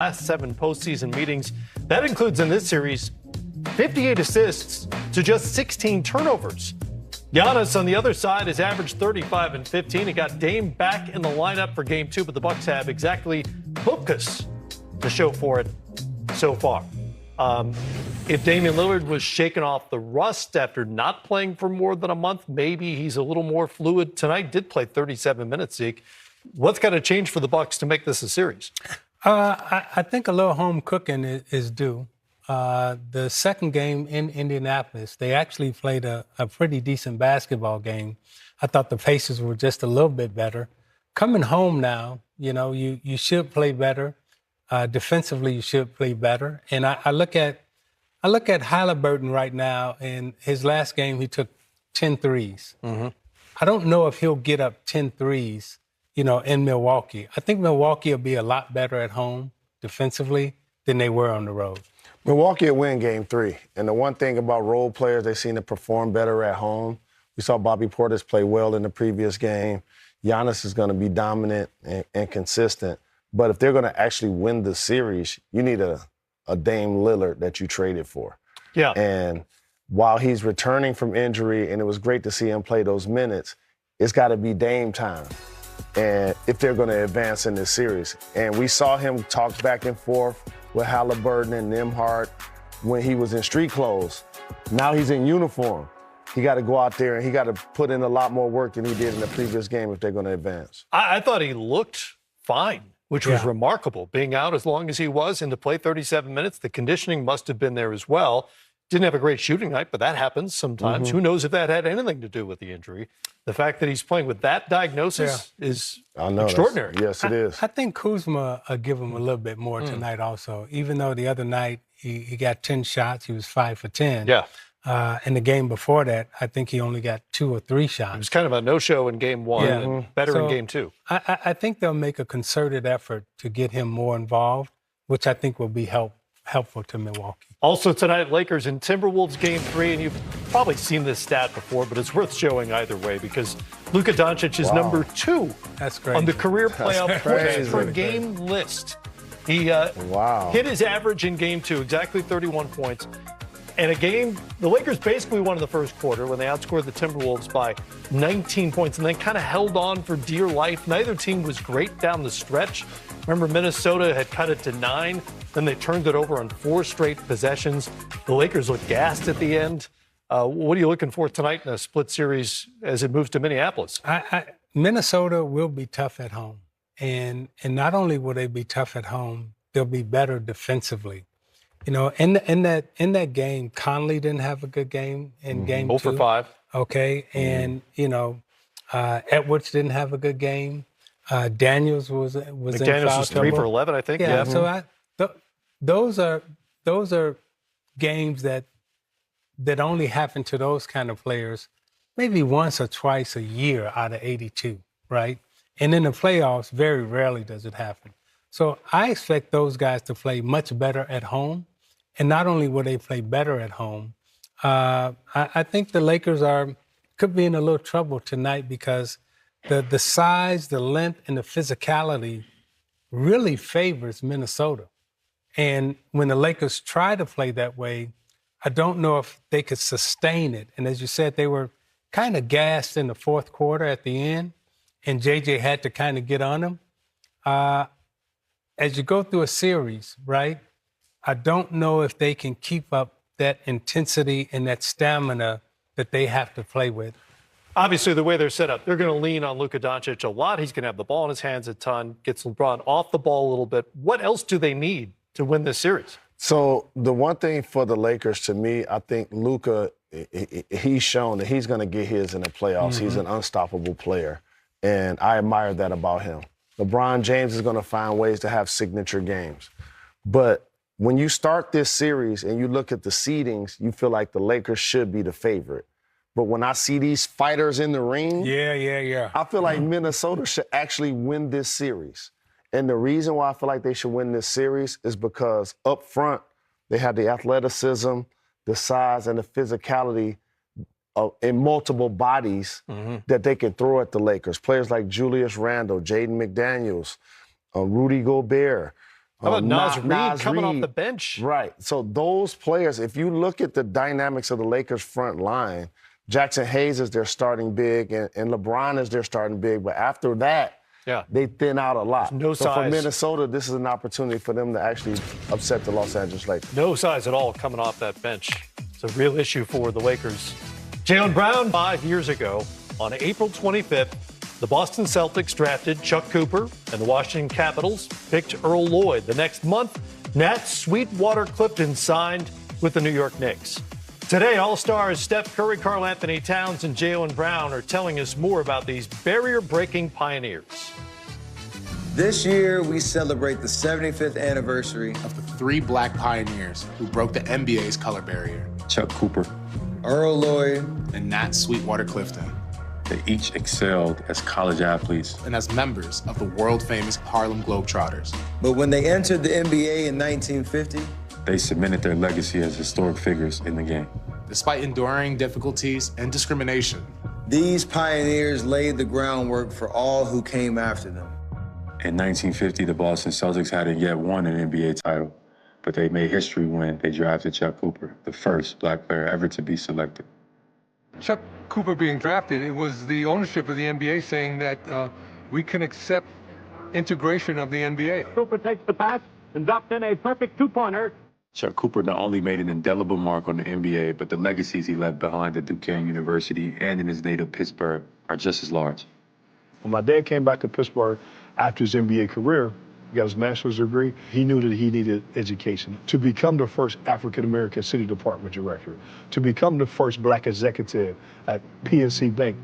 last 7 postseason meetings. That includes in this series 58 assists to just 16 turnovers. Giannis on the other side has averaged 35 and 15. He got Dame back in the lineup for Game 2, but the Bucks have exactly Bupkas to show for it so far. If Damian Lillard was shaken off the rust after not playing for more than a month, maybe he's a little more fluid. Tonight did play 37 minutes, Zeke. What's got to change for the Bucks to make this a series? I think a little home cooking is due. The second game in Indianapolis, they actually played a pretty decent basketball game. I thought the Pacers were just a little bit better. Coming home now, you should play better. Defensively, you should play better. And I look at Halliburton right now. In his last game, he took 10 threes. Mm-hmm. I don't know if he'll get up 10 threes, in Milwaukee. I think Milwaukee will be a lot better at home defensively than they were on the road. Milwaukee will win Game 3. And the one thing about role players, they seem to perform better at home. We saw Bobby Portis play well in the previous game. Giannis is going to be dominant and consistent. But if they're going to actually win the series, you need a Dame Lillard that you traded for. Yeah. And while he's returning from injury, and it was great to see him play those minutes, it's got to be Dame time. And if they're going to advance in this series. And we saw him talk back and forth with Halliburton and Nembhard when he was in street clothes. Now he's in uniform. He got to go out there and he got to put in a lot more work than he did in the previous game if they're going to advance. I thought he looked fine, which was remarkable. Being out as long as he was and to play 37 minutes, the conditioning must have been there as well. Didn't have a great shooting night, but that happens sometimes. Mm-hmm. Who knows if that had anything to do with the injury? The fact that he's playing with that diagnosis is extraordinary. Yes, it is. I think Kuzma will give him a little bit more tonight also. Even though the other night he got 10 shots, he was 5 for 10. Yeah. In the game before that, I think he only got 2 or 3 shots. It was kind of a no-show in Game 1 and better in Game 2. I think they'll make a concerted effort to get him more involved, which I think will be helpful to Milwaukee. Also tonight, Lakers and Timberwolves Game 3, and you've probably seen this stat before, but it's worth showing either way because Luka Doncic is number 2 on the career playoff points per game list. He hit his average in Game 2, exactly 31 points. And the Lakers basically won in the first quarter when they outscored the Timberwolves by 19 points and then kind of held on for dear life. Neither team was great down the stretch. Remember, Minnesota had cut it to 9. Then they turned it over on 4 straight possessions. The Lakers looked gassed at the end. What are you looking for tonight in a split series as it moves to Minneapolis? Minnesota will be tough at home. And not only will they be tough at home, they'll be better defensively. In that game, Conley didn't have a good game in Game 2. 0 for 5. Okay, and Edwards didn't have a good game. Daniels was in foul trouble. Daniels was 3 for 11, I think. Yeah. So those are games that only happen to those kind of players maybe once or twice a year out of 82, right? And in the playoffs, very rarely does it happen. So I expect those guys to play much better at home. And not only will they play better at home, I think the Lakers could be in a little trouble tonight because the size, the length, and the physicality really favors Minnesota. And when the Lakers try to play that way, I don't know if they could sustain it. And as you said, they were kind of gassed in the fourth quarter at the end, and JJ had to kind of get on them. As you go through a series, right, I don't know if they can keep up that intensity and that stamina that they have to play with. Obviously, the way they're set up, they're going to lean on Luka Doncic a lot. He's going to have the ball in his hands a ton, gets LeBron off the ball a little bit. What else do they need to win this series? So the one thing for the Lakers, to me, I think Luka, he's shown that he's going to get his in the playoffs. Mm-hmm. He's an unstoppable player, and I admire that about him. LeBron James is going to find ways to have signature games. But when you start this series and you look at the seedings, you feel like the Lakers should be the favorite. But when I see these fighters in the ring, I feel like Minnesota should actually win this series. And the reason why I feel like they should win this series is because up front, they have the athleticism, the size, and the physicality in multiple bodies that they can throw at the Lakers. Players like Julius Randle, Jaden McDaniels, Rudy Gobert, How about Naz Naz coming off Reid. the bench? Right. So those players, if you look at the dynamics of the Lakers front line, Jackson Hayes is their starting big, and LeBron is their starting big. But after that, they thin out a lot. There's no so size. for Minnesota, this is an opportunity for them to actually upset the Los Angeles Lakers. No size at all coming off that bench. It's a real issue for the Lakers. Jaylen Brown, 5 years ago, on April 25th, the Boston Celtics drafted Chuck Cooper, and the Washington Capitals picked Earl Lloyd. The next month, Nat Sweetwater Clifton signed with the New York Knicks. Today, All-Stars Steph Curry, Karl Anthony Towns, and Jaylen Brown are telling us more about these barrier-breaking pioneers. This year, we celebrate the 75th anniversary of the 3 black pioneers who broke the NBA's color barrier. Chuck Cooper, Earl Lloyd, and Nat Sweetwater Clifton. They each excelled as college athletes and as members of the world-famous Harlem Globetrotters. But when they entered the NBA in 1950, they cemented their legacy as historic figures in the game. Despite enduring difficulties and discrimination, these pioneers laid the groundwork for all who came after them. In 1950, the Boston Celtics hadn't yet won an NBA title, but they made history when they drafted Chuck Cooper, the first black player ever to be selected. Chuck Cooper being drafted, it was the ownership of the NBA saying that we can accept integration of the NBA. Cooper takes the pass and dropped in a perfect two-pointer. Chuck Cooper not only made an indelible mark on the NBA, but the legacies he left behind at Duquesne University and in his native Pittsburgh are just as large. When my dad came back to Pittsburgh after his NBA career, he got his master's degree, he knew that he needed education. To become the first African-American city department director, to become the first black executive at PNC Bank.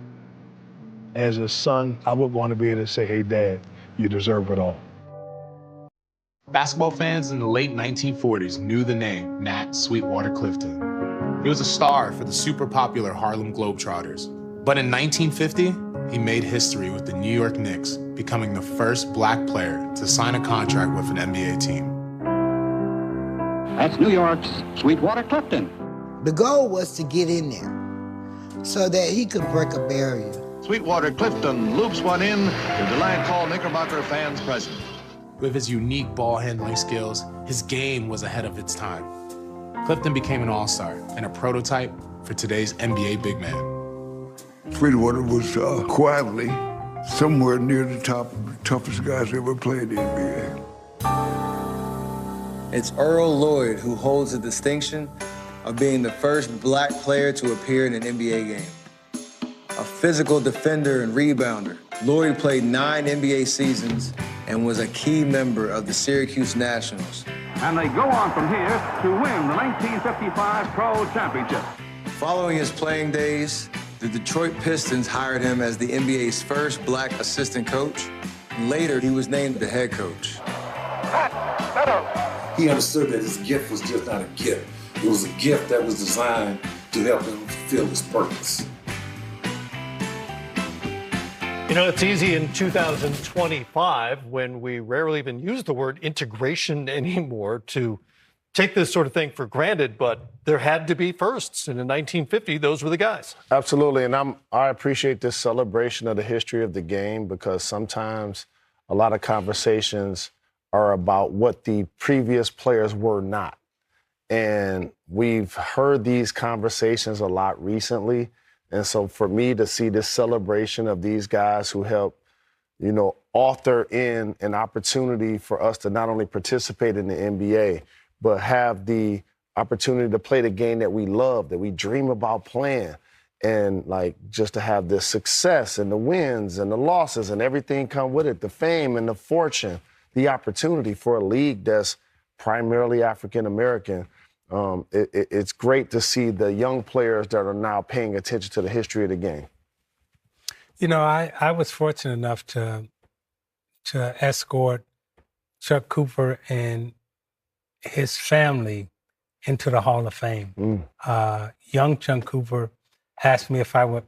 As a son, I would want to be able to say, hey, Dad, you deserve it all. Basketball fans in the late 1940s knew the name Nat Sweetwater Clifton. He was a star for the super popular Harlem Globetrotters. But in 1950, he made history with the New York Knicks, becoming the first black player to sign a contract with an NBA team. That's New York's Sweetwater Clifton. The goal was to get in there so that he could break a barrier. Sweetwater Clifton loops one in to delight all Knickerbocker fans present. With his unique ball handling skills, his game was ahead of its time. Clifton became an all-star and a prototype for today's NBA big man. Sweetwater was quietly somewhere near the top of the toughest guys ever played in the NBA. It's Earl Lloyd who holds the distinction of being the first black player to appear in an NBA game. A physical defender and rebounder, Lloyd played 9 NBA seasons and was a key member of the Syracuse Nationals. And they go on from here to win the 1955 Pro Championship. Following his playing days, the Detroit Pistons hired him as the NBA's first black assistant coach. Later, he was named the head coach. He understood that his gift was just not a gift. It was a gift that was designed to help him fulfill his purpose. You know, it's easy in 2025, when we rarely even use the word integration anymore, to take this sort of thing for granted, but there had to be firsts. And in 1950, those were the guys. Absolutely. And I appreciate this celebration of the history of the game, because sometimes a lot of conversations are about what the previous players were not. And we've heard these conversations a lot recently. And so for me to see this celebration of these guys who helped, you know, author in an opportunity for us to not only participate in the NBA, but have the opportunity to play the game that we love, that we dream about playing, and like just to have the success and the wins and the losses and everything come with it, the fame and the fortune, the opportunity for a league that's primarily African-American. It's great to see the young players that are now paying attention to the history of the game. You know, I was fortunate enough to escort Chuck Cooper and his family into the Hall of Fame. Young Chuck Cooper asked me if I would